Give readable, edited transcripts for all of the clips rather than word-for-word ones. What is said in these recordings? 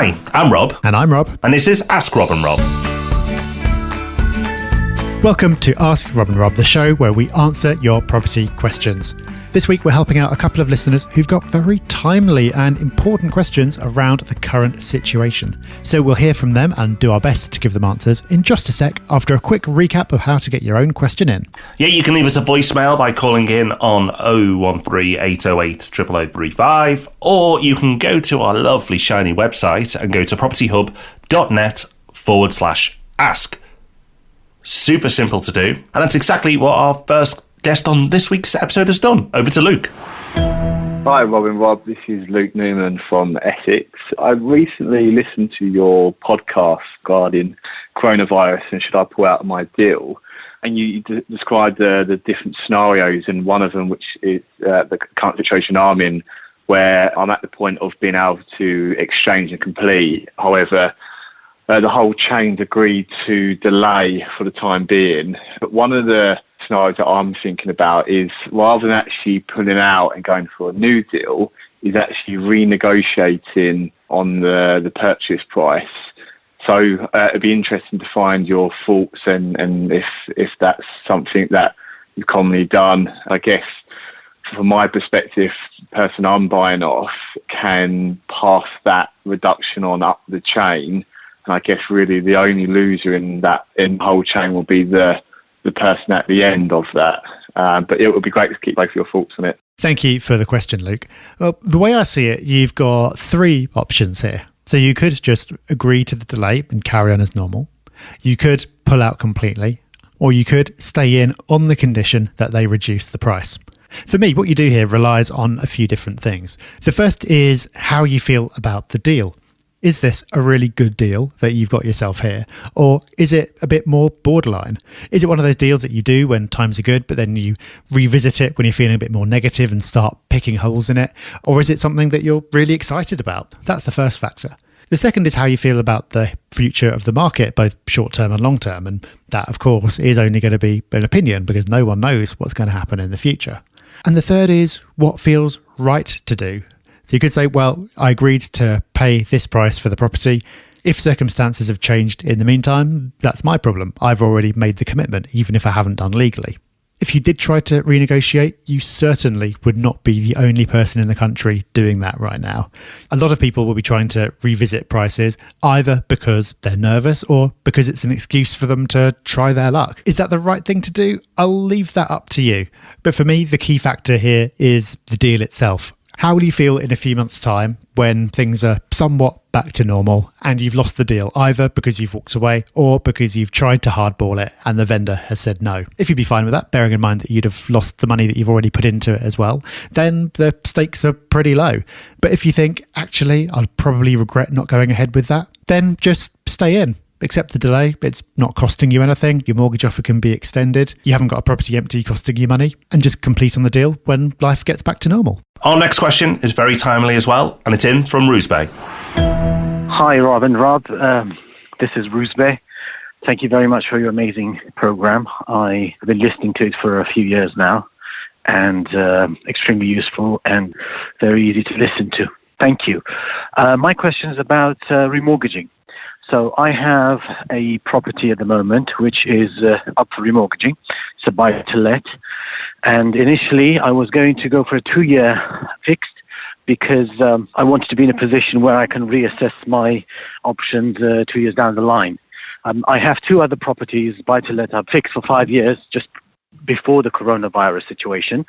Hi, I'm Rob. And I'm Rob. And this is Ask Rob and Rob. Welcome to Ask Rob and Rob, the show where we answer your property questions. This week we're helping out a couple of listeners who've got very timely and important questions around the current situation. So we'll hear from them and do our best to give them answers in just a sec after a quick recap of how to get your own question in. Yeah, you can leave us a voicemail by calling in on 013 808 0035, or you can go to our lovely shiny website and go to propertyhub.net/ask. Super simple to do, and that's exactly what our first guest on this week's episode has done. Over to Luke. Hi, Rob and Rob. This is Luke Newman from Essex. I recently listened to your podcast regarding coronavirus and should I pull out of my deal. And you described the different scenarios, and one of them, which is the current situation I'm in, where I'm at the point of being able to exchange and complete. However, the whole chain's agreed to delay for the time being. But one of the scenarios that I'm thinking about is, rather than actually pulling out and going for a new deal, is actually renegotiating on the purchase price. So it'd be interesting to find your thoughts and if that's something that you've commonly done. I guess from my perspective, the person I'm buying off can pass that reduction on up the chain. And I guess really the only loser in the whole chain will be the person at the end of that. But it would be great to keep both your thoughts on it. Thank you for the question, Luke. Well, the way I see it, you've got three options here. So you could just agree to the delay and carry on as normal. You could pull out completely, or you could stay in on the condition that they reduce the price. For me, what you do here relies on a few different things. The first is how you feel about the deal. Is this a really good deal that you've got yourself here? Or is it a bit more borderline? Is it one of those deals that you do when times are good, but then you revisit it when you're feeling a bit more negative and start picking holes in it? Or is it something that you're really excited about? That's the first factor. The second is how you feel about the future of the market, both short term and long term. And that, of course, is only going to be an opinion because no one knows what's going to happen in the future. And the third is what feels right to do. So you could say, well, I agreed to pay this price for the property. If circumstances have changed in the meantime, that's my problem. I've already made the commitment, even if I haven't done legally. If you did try to renegotiate, you certainly would not be the only person in the country doing that right now. A lot of people will be trying to revisit prices, either because they're nervous or because it's an excuse for them to try their luck. Is that the right thing to do? I'll leave that up to you. But for me, the key factor here is the deal itself. How will you feel in a few months' time when things are somewhat back to normal and you've lost the deal, either because you've walked away or because you've tried to hardball it and the vendor has said no? If you'd be fine with that, bearing in mind that you'd have lost the money that you've already put into it as well, then the stakes are pretty low. But if you think, actually, I'll probably regret not going ahead with that, then just stay in. Accept the delay. It's not costing you anything. Your mortgage offer can be extended. You haven't got a property empty costing you money, and just complete on the deal when life gets back to normal. Our next question is very timely as well, and it's in from Roosbay. Hi, Rob and Rob. This is Roosbay. Thank you very much for your amazing program. I have been listening to it for a few years now, and extremely useful and very easy to listen to. Thank you. My question is about remortgaging. So I have a property at the moment which is up for remortgaging. It's a buy-to-let. And initially I was going to go for a 2-year fixed because I wanted to be in a position where I can reassess my options 2 years down the line. I have 2 other properties, buy-to-let, I've fixed for 5 years, just before the coronavirus situation.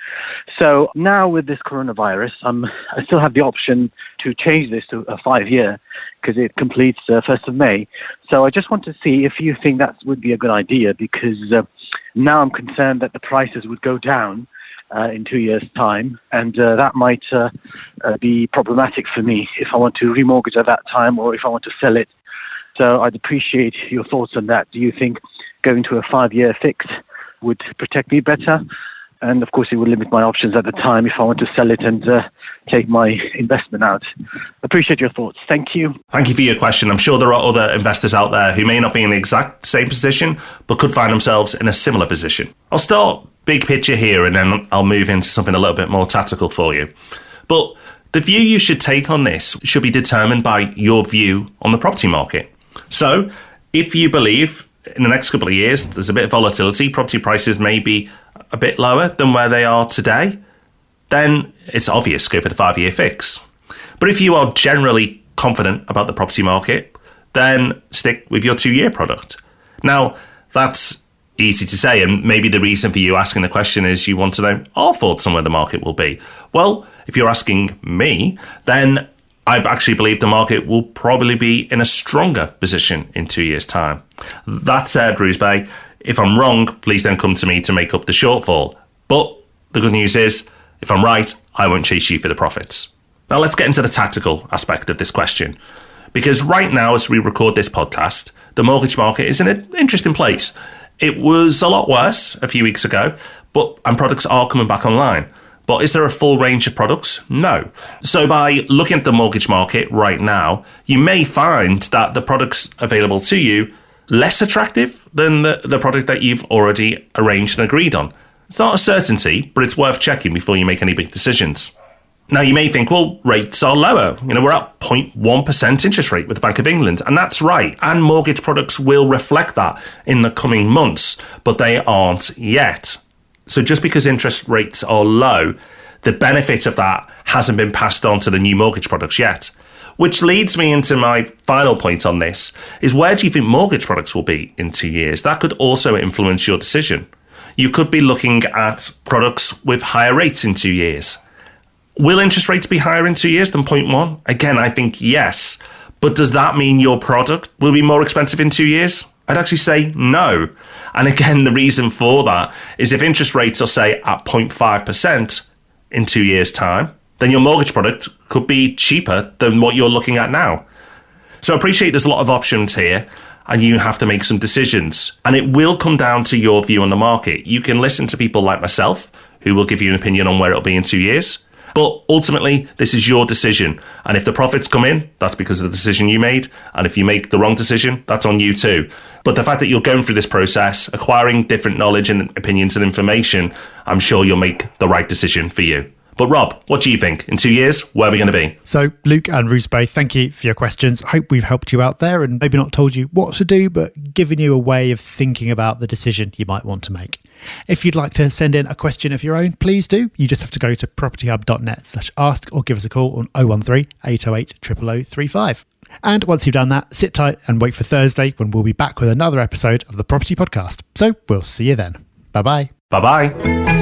So now with this coronavirus, I still have the option to change this to a 5-year because it completes 1st of May. So I just want to see if you think that would be a good idea, because now I'm concerned that the prices would go down in 2 years' time, and that might be problematic for me if I want to remortgage at that time or if I want to sell it. So I'd appreciate your thoughts on that. Do you think going to a 5-year fix would protect me better? And of course, it would limit my options at the time if I want to sell it and take my investment out. Appreciate your thoughts. Thank you. Thank you for your question. I'm sure there are other investors out there who may not be in the exact same position, but could find themselves in a similar position. I'll start big picture here, and then I'll move into something a little bit more tactical for you. But The view you should take on this should be determined by your view on the property market. So, if you believe in the next couple of years there's a bit of volatility, property prices may be a bit lower than where they are today, then it's obvious, go for the 5-year fix. But if you are generally confident about the property market, then stick with your 2-year product. Now, that's easy to say, and maybe the reason for you asking the question is you want to know our thoughts on where the market will be. Well, if you're asking me, then I actually believe the market will probably be in a stronger position in 2 years' time. That said, Roosbay, if I'm wrong, please don't come to me to make up the shortfall. But the good news is, if I'm right, I won't chase you for the profits. Now let's get into the tactical aspect of this question. Because right now, as we record this podcast, the mortgage market is in an interesting place. It was a lot worse a few weeks ago, and products are coming back online. But is there a full range of products? No. So by looking at the mortgage market right now, you may find that the products available to you less attractive than the product that you've already arranged and agreed on. It's not a certainty, but it's worth checking before you make any big decisions. Now, you may think, well, rates are lower. We're at 0.1% interest rate with the Bank of England, and that's right. And mortgage products will reflect that in the coming months, but they aren't yet. So just because interest rates are low, the benefit of that hasn't been passed on to the new mortgage products yet. Which leads me into my final point on this, is where do you think mortgage products will be in 2 years? That could also influence your decision. You could be looking at products with higher rates in 2 years. Will interest rates be higher in 2 years than 0.1? Again, I think yes. But does that mean your product will be more expensive in 2 years? I'd actually say no. And again, the reason for that is if interest rates are, say, at 0.5% in 2 years' time, then your mortgage product could be cheaper than what you're looking at now. So I appreciate there's a lot of options here, and you have to make some decisions. And it will come down to your view on the market. You can listen to people like myself, who will give you an opinion on where it'll be in 2 years. But ultimately, this is your decision. And if the profits come in, that's because of the decision you made. And if you make the wrong decision, that's on you too. But the fact that you're going through this process, acquiring different knowledge and opinions and information, I'm sure you'll make the right decision for you. But Rob, what do you think? In 2 years, where are we going to be? So Luke and Roosbay, thank you for your questions. I hope we've helped you out there and maybe not told you what to do, but given you a way of thinking about the decision you might want to make. If you'd like to send in a question of your own, please do. You just have to go to propertyhub.net/ask or give us a call on 013 808 0035. And once you've done that, sit tight and wait for Thursday when we'll be back with another episode of the Property Podcast. So we'll see you then. Bye-bye. Bye-bye.